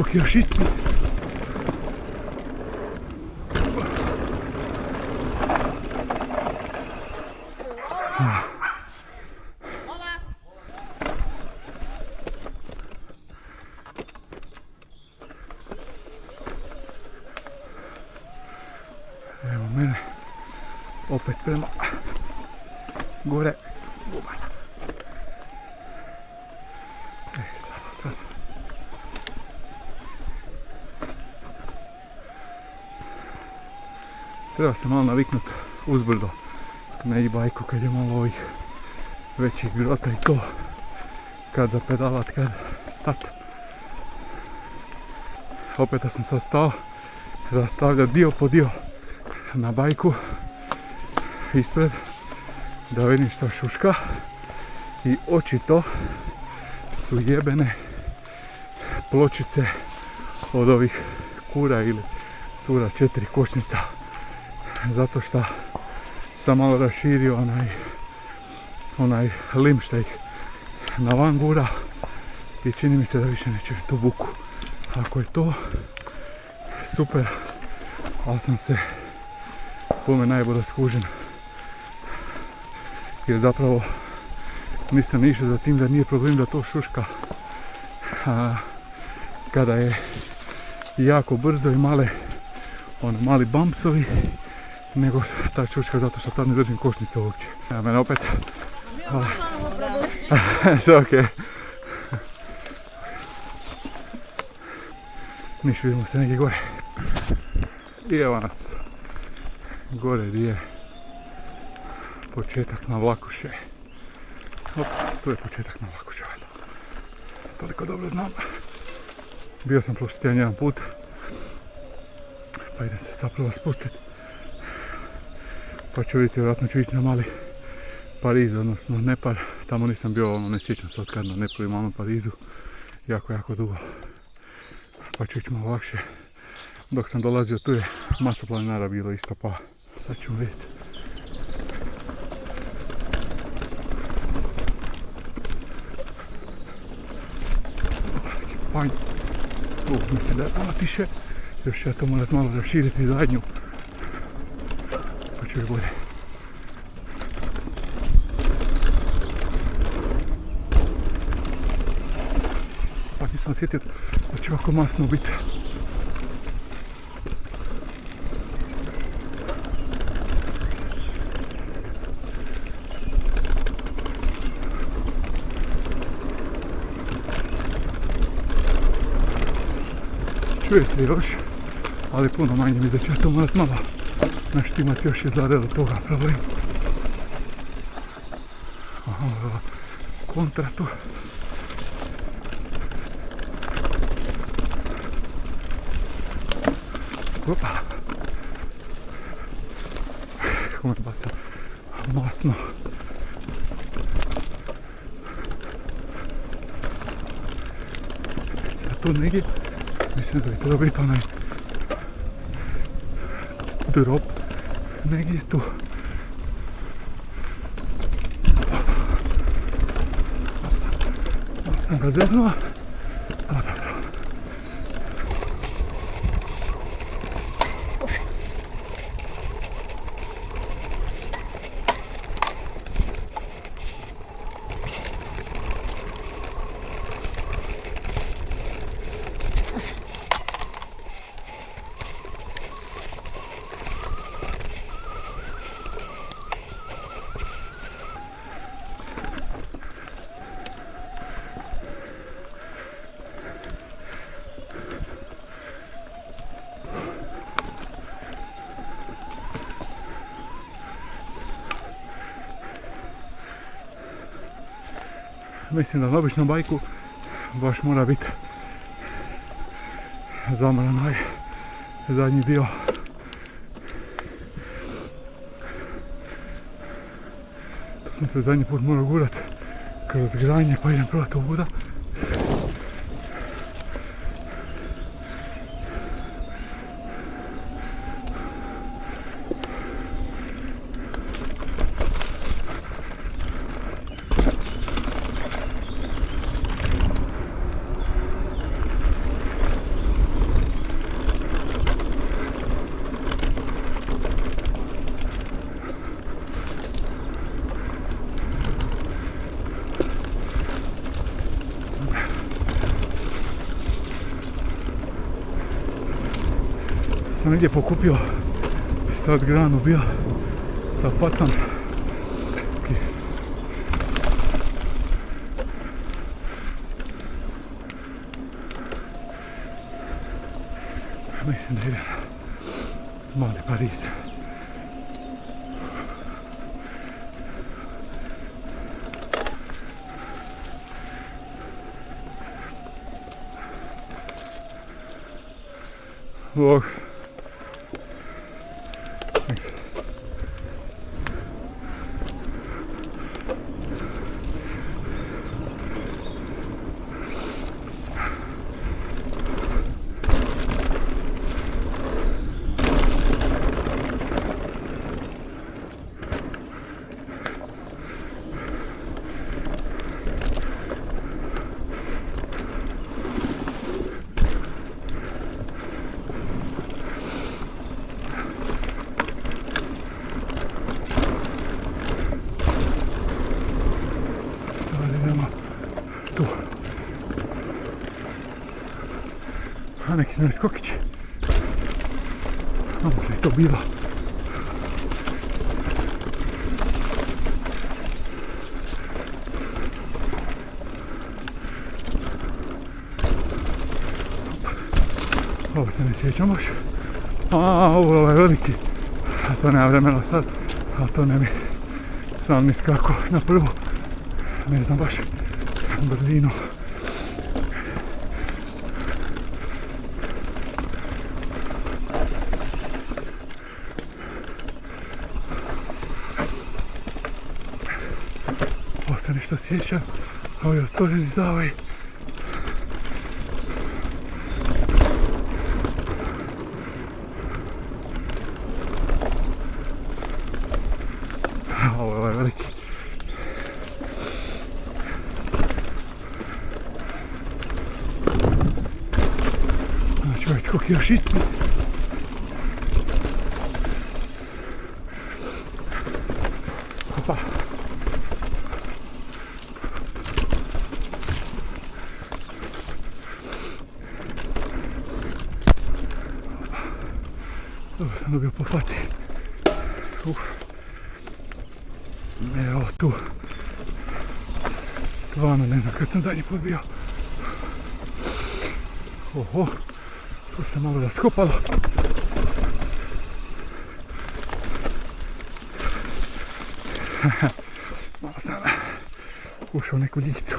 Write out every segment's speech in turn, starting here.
Iskok još ispred. Evo mene, opet prema gore, gumana. Sad. Treba se malo naviknut uzbrdo na e-bajku kad je malo ovih većih grota i to, kad zapedalat, kad stat. Opet sam sad stao rastavljati dio po dio na bajku ispred da vidim što šuška i očito su jebene pločice od ovih kura ili cura 4 kočnica, zato što sam malo raširio onaj lim što ih na van gura i čini mi se da više ne čujem tu buku. Ako je to, super, ali sam se pome najbolje skužen, jer zapravo nisam išao za tim da nije problem da to šuška kada je jako brzo i mali bumpsovi, nego ta šuška zato što tad ne držim košnice uopće. Evo mene opet. Sve okej. Niš, vidimo se negdje gore. I evo nas gore gdje je početak na Vlakuše. Op, tu je početak na Vlakuše. Toliko dobro znam. Bio sam prošli tjedan jedan put, pa idem se sad prvo spustiti. Pa ću vidjeti, vjerojatno ću ići na mali Pariz, odnosno Nepal. Tamo nisam bio, ne sjećam se otkad na Nepalu i malom Parizu. Jako dugo. Pa ću ići malo lakše. Dok sam dolazio tu je masa planinara bilo isto, pa sad ćemo vidjeti. Panj. Mislim da je malo tiše. Još ću ja to morat malo raširiti zadnju. Pa ću još bolje. Pa nisam osjetio da će ovako masno biti. Čuje se još, ali puno manje mi da ću ja to morat malo naštimati još izgleda do toga problem. Aha, kontra tu. Opa. Kako me baca masno. Sad tu negdje mislim da bi trebao biti onaj drop negdje tu. Sam ga zeznuo, a dobro. Mislim da na običnom bajku baš mora biti zamoran ovaj zadnji dio. To sam se zadnji put morao gurat kroz granje, pa idem probati ovuda. sam negdje pokupio sad granu bio sa facom. Mislim da ide mali Pariz. Ovog. A neki novi skokići. A možda je to bilo. Ovo se ne sjećam baš. Ovo je ovaj veliki. A to nema vremena sad. A to ne bi sam ni skako na prvu. Ne znam baš brzinu. Ovo se nešto sjećam. Ovo je otvoreni zavaj. Ovo je ovaj veliki. Znači ovaj skok je još ispred. Opa. Dobro sam dobio po faci. Evo tu. Stvarno ne znam kad sam zadnji put bio. Oho, tu se malo raskopalo. Malo sam ušao u neku ljivicu.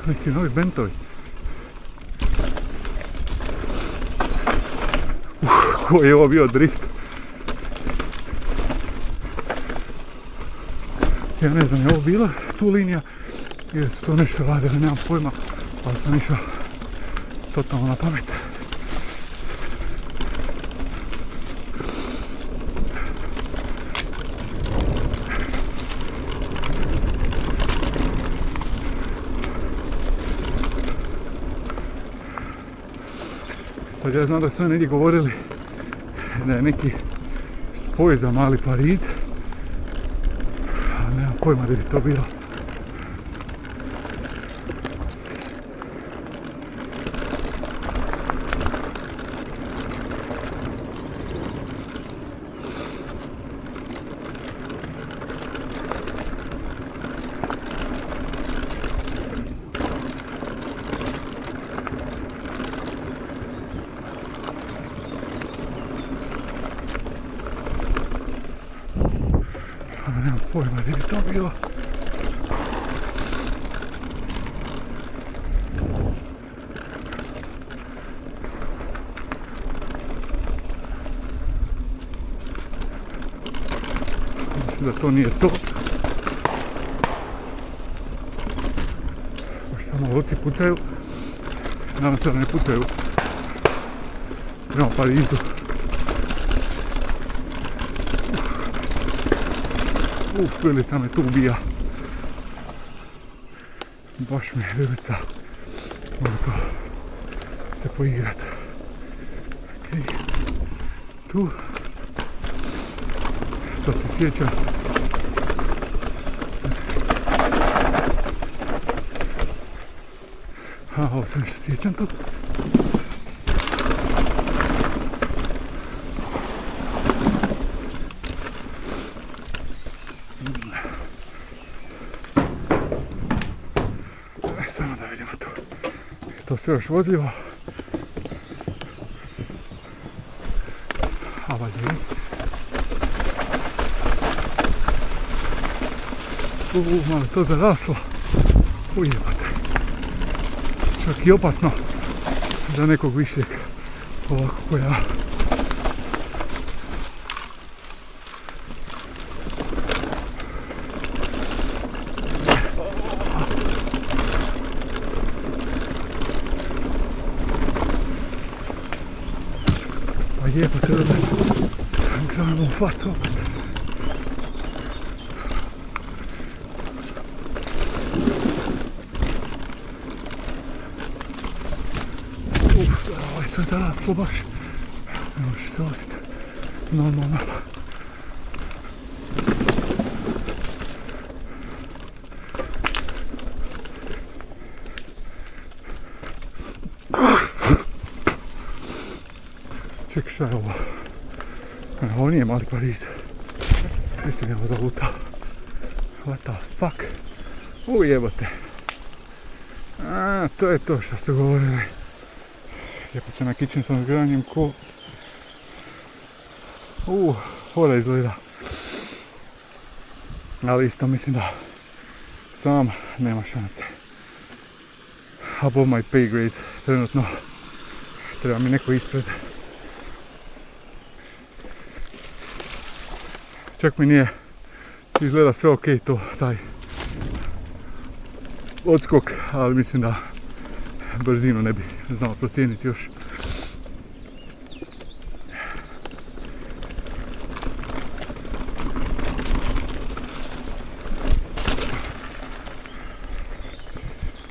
Neki novi bentovi. Koji je ovo bio drift. Ja ne znam, je ovo bila tu linija ili su to nešto radili, nemam pojma, ali sam išao totalno na pamet. Sad ja znam da su negdje govorili da je neki spoj za mali Pariz, ali nemam pojma da bi to bilo. Nemam pojma gdje bi to bilo. Mislim da to nije to. Baš tamo lovci pucaju. Nadam se da ne pucaju prema Parizu. Vilica me tu ubija. Baš mi je Vilica. Mogu to se poigrat. Okay. Tu. Sad se sjećam. A ovo se nešto sjećam tu. Samo da vidimo tu. To sve još vozljivo. A valjda je. Malo to zaraslo. Ujebate. Čak i opasno za nekog višeg ovako ko ja. Pa jebate da gledamo u facu opet. Ovo je sve zaraslo baš. Ne može se osjeti. Normalno. Čekaj, šta je ovo? Ovo nije mali Pariz. Mislim je ovo zalutao. What the fuck? Ujebote. To je to što ste govorili. Lijepo se na kitchen sam zgranjem ko... Voda izgleda. Ali isto mislim da sam nema šanse. Above my pay grade trenutno. Treba mi neko ispred. Čak mi nije izgleda sve ok to, taj odskok, ali mislim da brzinu ne bi znao procijeniti još.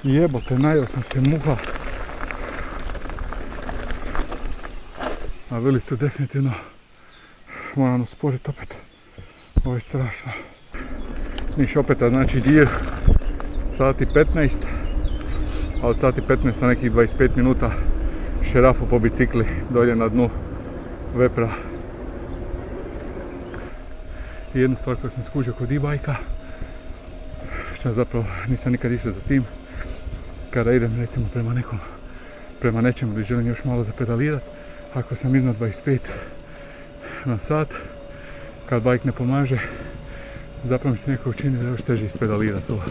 Jebote, najeo sam se muha. A vilicu definitivno moram usporiti opet. Ovo je strašno. Niš opet, znači dir, sati 15, a od sati 15 sa nekih 25 minuta šerafu po bicikli dolje na dnu Vepra. I jednu stvar koju sam skužio kod e-bajka, što zapravo nisam nikad išao za tim, kada idem recimo prema nečemu gdje želim još malo zapedalirati, ako sam iznad 25 na sat, kad bajk ne pomaže, zapravo mi se nekako čini da je još teže ispedalirati to.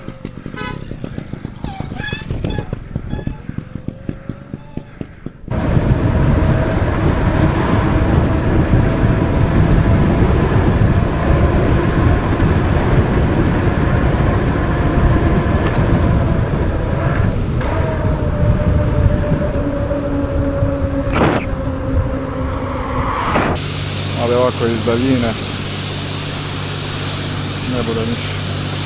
Ali ovako iz daljine ne bude ništa.